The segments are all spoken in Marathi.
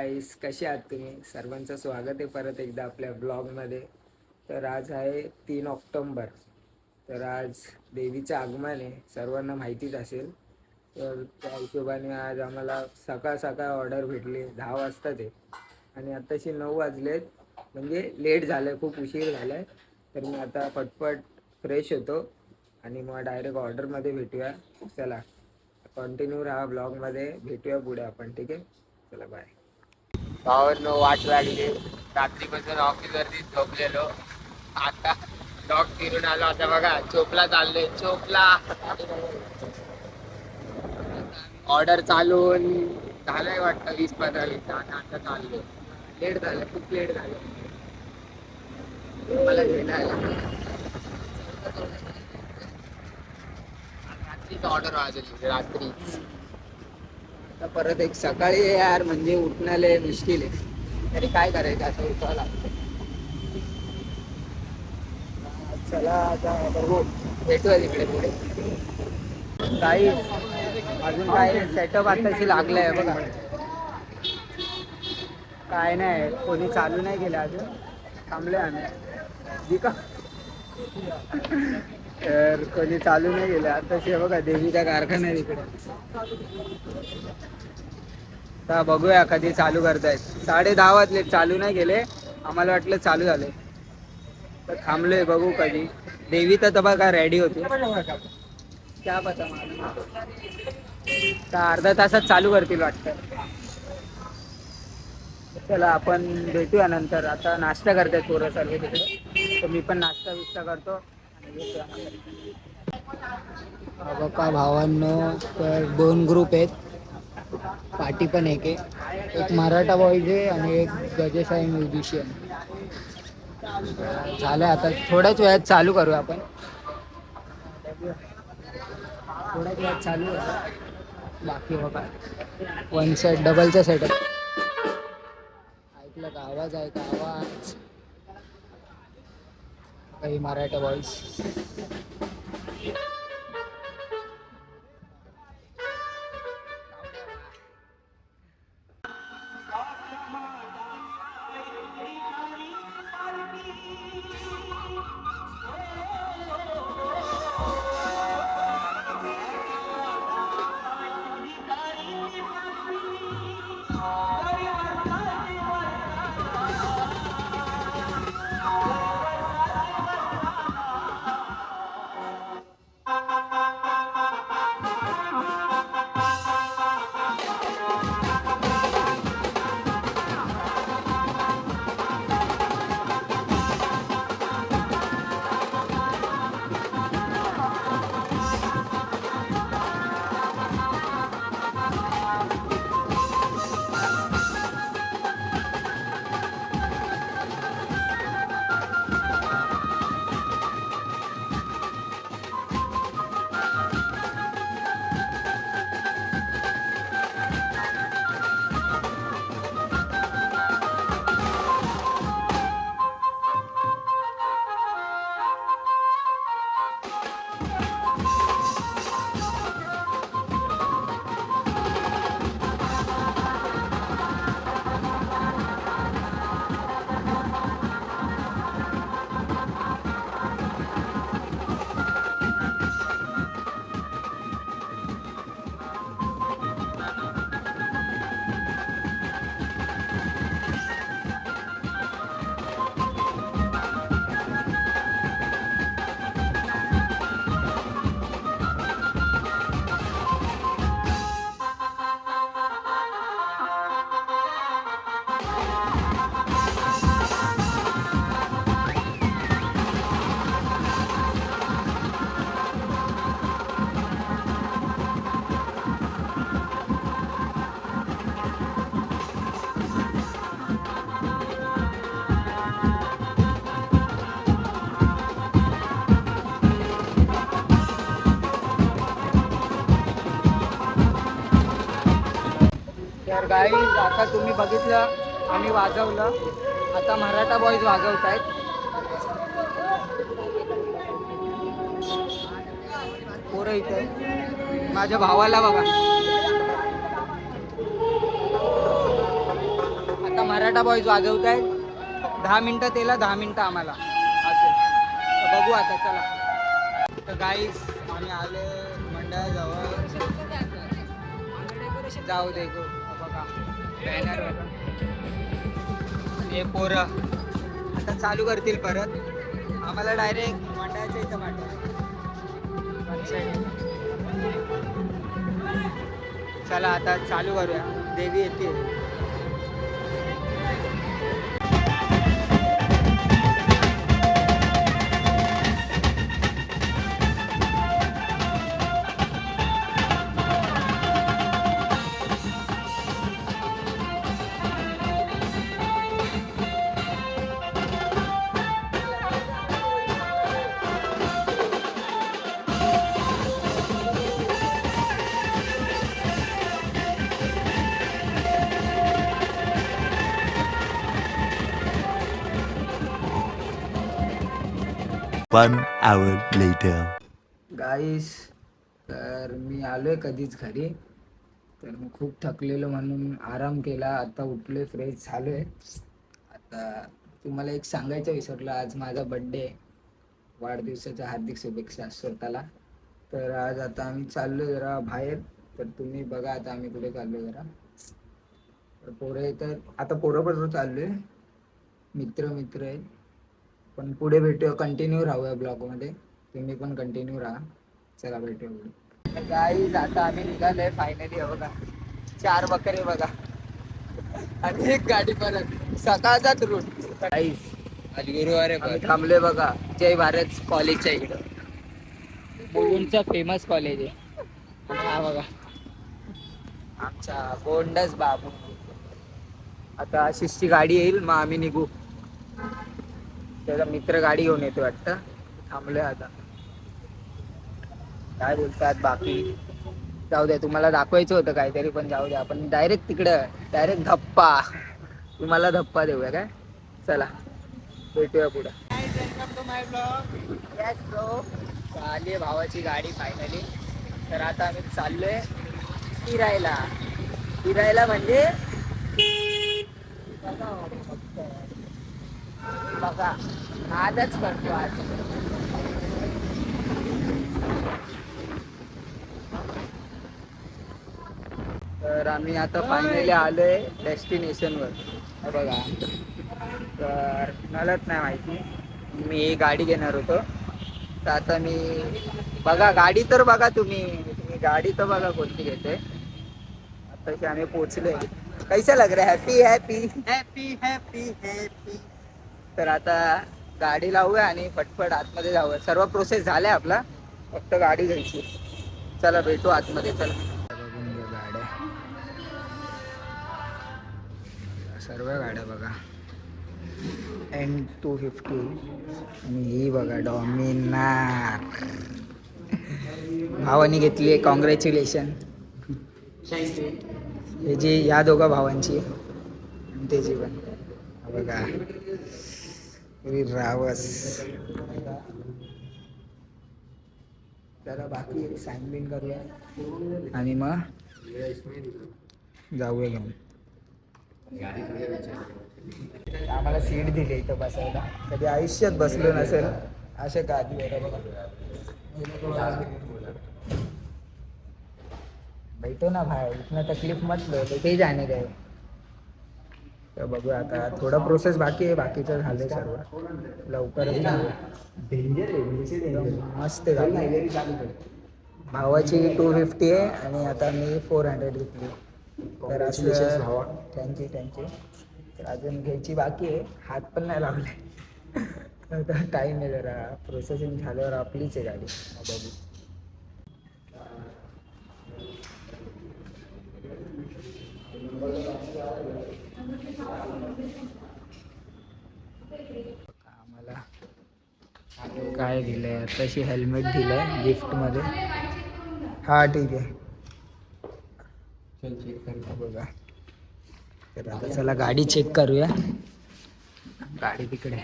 गाईस, कसे आहात तुम्ही? सर्वांचं स्वागत आहे परत एकदा आपल्या ब्लॉगमध्ये. तर आज आहे 3 ऑक्टोबर. तर आज देवीचं आगमन आहे, सर्वांना माहितीच असेल. तर त्या हिशोबाने आज आम्हाला सकाळ सकाळ ऑर्डर भेटली 10 वाजताच आहे आणि आत्ताशी 9 वाजलेत. म्हणजे लेट झालं आहे, खूप उशीर झाला आहे. तर मी आता पटपट फ्रेश होतो आणि मग डायरेक्ट ऑर्डरमध्ये भेटूया. चला कंटिन्यू राहा ब्लॉगमध्ये, भेटूया पुढे आपण. ठीक आहे, चला बाय. भावांनो, वाट लागली. रात्रीपासून ऑफिसवरती झोपलेलो. आता डॉग फिरून आलो. आता बघा चोपला चाललोय, चोपला. ऑर्डर चालून झालंय वाटतं 20-15 मिनिटं. आता चाललोय. लेट झालं, खूप लेट झालं मला घेण्याला. रात्रीच ऑर्डर वाजवली, रात्रीच. आता परत एक सकाळी यार, म्हणजे उठण्याला मुश्किल आहे. तरी काय करायचं, असं उठावं लागतं. चला आता बघू, भेटूया तिकडे पुढे. काही अजून काय सेटअप आताशी लागलंय बघा. काय नाही, कोणी चालू नाही केलं अजून, थांबले आम्ही का. तर कोणी चालू नाही केलं आताशी. बघा देवीचा कारखाना आहे तिकडे. आता बघूया कधी चालू करतायत. 10:30 वाजले, चालू नाही केले. आम्हाला वाटलं चालू झाले, तर थांबलोय. बघू कधी. देवी तर बघा रेडी होती. क्या पता, तर अर्धा तासात चालू करतील वाटतं. चला आपण भेटूया नंतर. आता नाश्ता करतायत पोरं सर्व तिकडे, तर मी पण नाश्ता बिस्ता करतो. बघा भावांनो, तर 2 ग्रुप आहेत. पार्टी पण एक मराठा बॉईज आहे आणि एक जजेस आहे म्युझिशियन. झालं, आता थोड्याच वेळात चालू करू आपण. थोड्याच वेळात चालू करू. बाकी बघा 1 सेट डबलचा सेटअप. ऐकलं का आवाज? आहे का आवाज? काही मराठा बॉईज. तर गाईज, आता तुम्ही बघितलं आम्ही वाजवलं. आता मराठा बॉईज वाजवत आहेत. पोरं इथे. माझ्या भावाला बघा, आता मराठा बॉयज वाजवत आहेत. 10 मिनिटं त्याला 10 मिनिटं आम्हाला असं. तर बघू आता चला. तर गाईस आम्ही आले मंडळाजवळ. जाऊ दे गो बघा बॅनर बघा. हे पोरं आता चालू करतील परत. आम्हाला डायरेक्ट मंडळाच्या इथं पाठवा. चला आता चालू करूया. देवी येते. One hour later. गाईस तर मी आलोय कधीच घरी. तर मी खूप थकलेलो म्हणून आराम केला. आता उठलोय, फ्रेश झालोय. आता तुम्हाला एक सांगायचं विसरलो, आज माझा बड्डे. वाढदिवसाच्या हार्दिक शुभेच्छा स्वतःला. तर आज आता आम्ही चाललो जरा बाहेर. तर तुम्ही बघा आता आम्ही कुठे चाललो जरा. तर पोरं तर आता पोरं चाललोय. मित्र आहे. पण पुढे भेटूया, कंटिन्यू राहूया ब्लॉगमध्ये. तुम्ही पण कंटिन्यू राहा. चला भेटूया पुढे. गाईज आता आम्ही निघालोय फायनली. बघा 4 बकरे बघा आणि एक गाडी परत. सकाळचाच रूट. गाईज आज गुरुवार आहे. आम्ही थांबलोय बघा जय भारत कॉलेजच्या इकडं. मुलुंडचं फेमस कॉलेज आहे. हा बघा आमचा गोंडस बाबू. आता शिष्टी गाडी येईल मग आम्ही निघू. त्याचा मित्र गाडी घेऊन येतो वाटतं. थांबलोय आता. काय बोलतात बाकी. जाऊ द्या, तुम्हाला दाखवायचं होतं काहीतरी पण जाऊ द्या. आपण डायरेक्ट तिकडं डायरेक्ट धप्पा. तुम्हाला धप्पा देऊया काय. चला भेटूया पुढं. Yes bro. आली आहे भावाची गाडी फायनली. तर आता आम्ही चाललोय फिरायला. फिरायला म्हणजे बघा आजच करतो आज. तर आम्ही आता फायनली आलोय डेस्टिनेशनवर. बघा तर मलाच नाही माहिती. मी गाडी घेणार होतो. तर आता मी बघा गाडी तर बघा तुम्ही गाडी तर बघा कोणती घेते. आताशी आम्ही पोचलोय. कैसा लग रहा है. Happy happy happy happy happy. तर आता गाडी लावूया आणि पटपट आतमध्ये जाऊया. सर्व प्रोसेस झालाय आपला, फक्त गाडी घ्यायची. चला भेटू आतमध्ये. चला बघून घ्या गाड्या. सर्व गाड्या बघा. N250 आणि ही बघा डॉमिनार. भावानी घेतली आहे. कॉंग्रॅच्युलेशन. हे जी या दोघा भावांची आणि त्याची पण बघा रावस. जरा बाकी साइन बिन करूया आणि मग जाऊया घेऊन. आम्हाला सीट दिली इथं बसायला. कधी आयुष्यात बसलो नसेल असे का आधी बघा. बैठो ना भाई, इतना तकलीफ मत लो. तो ते जाने गए. तर बघूया आता. थोडा प्रोसेस बाकी आहे. बाकीचं झालंय सर्व. लवकरच मस्त झाली. भावाची 250 आहे आणि आता मी 400 घेतली. तर असं थँक्यू. तर अजून घ्यायची बाकी आहे. हात पण नाही लावले. आता टाईम आहे जरा. प्रोसेसिंग झाल्यावर आपलीच आहे गाडी. बघू. आम्हाला काय दिलंय. तशी हेल्मेट दिलंय गिफ्टमध्ये. हा ठीक आहे. बघा तर आता चला गाडी चेक करूया. गाडी तिकडे.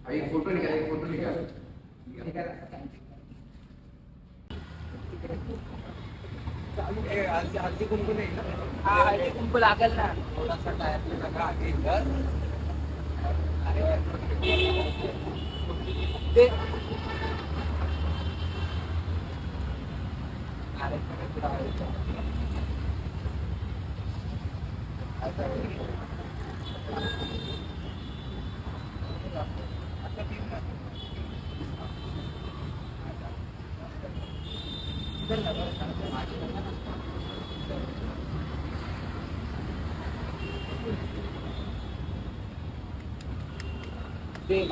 हल्दी कुंकू नाही ना? हा हल्दी कुंकू लागेल ना थोडासा टायर ते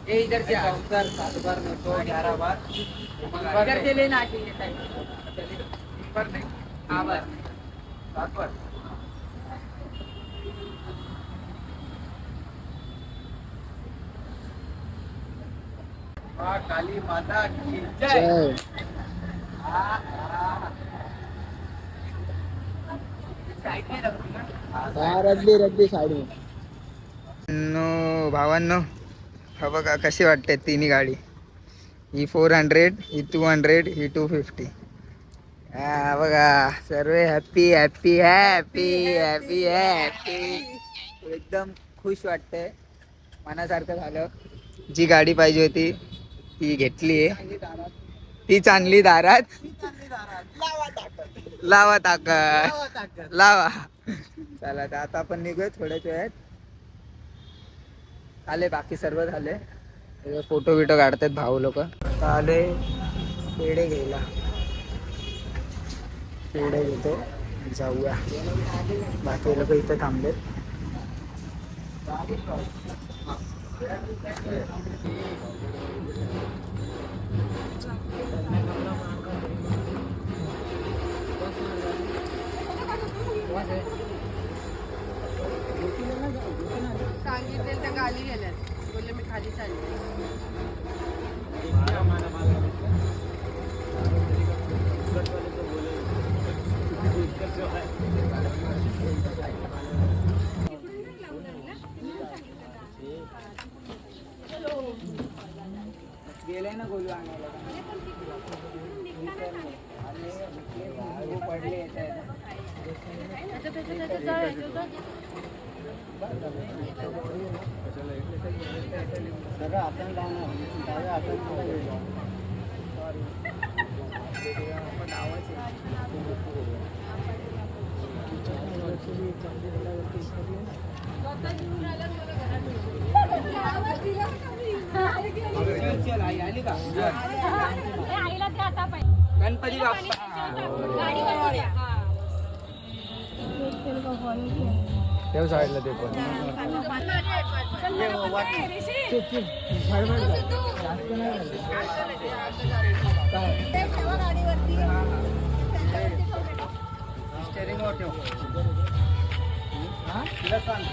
ये इधर से काउंटर 7 बार नोटो 11 बार इधर से लेना चाहिए पर नहीं हाँ बार 7 बार काली माता की जय रद्दी साडी. नो भावांनो हा बघा कशी वाटते तिन्ही गाडी. ही 400, ही 200, ही 250. हा बघा सर्व happy happy happy happy happy. एकदम खुश वाटते, मनासारखं झालं. जी गाडी पाहिजे होती ती घेतली आहे. ती चांगली दारात लावा ताकद लावा. चला तर आता आपण निघूया थोड्याच वेळात. आले बाकी सर्व झाले. फोटो बिटो काढतात भाऊ लोक. आले पेढे घ्यायला. पेढे घेतो जाऊया. बाकी लोक इथं थांबलेत. सांगितले त्या गाली गेल्यात बोलले मी खाली चालले. गेले ना गोलू आणायला पडले आली का गणपती बाप्पा. ठेव साईडला ते पण. स्टेरिंग ठेव. तिला सांग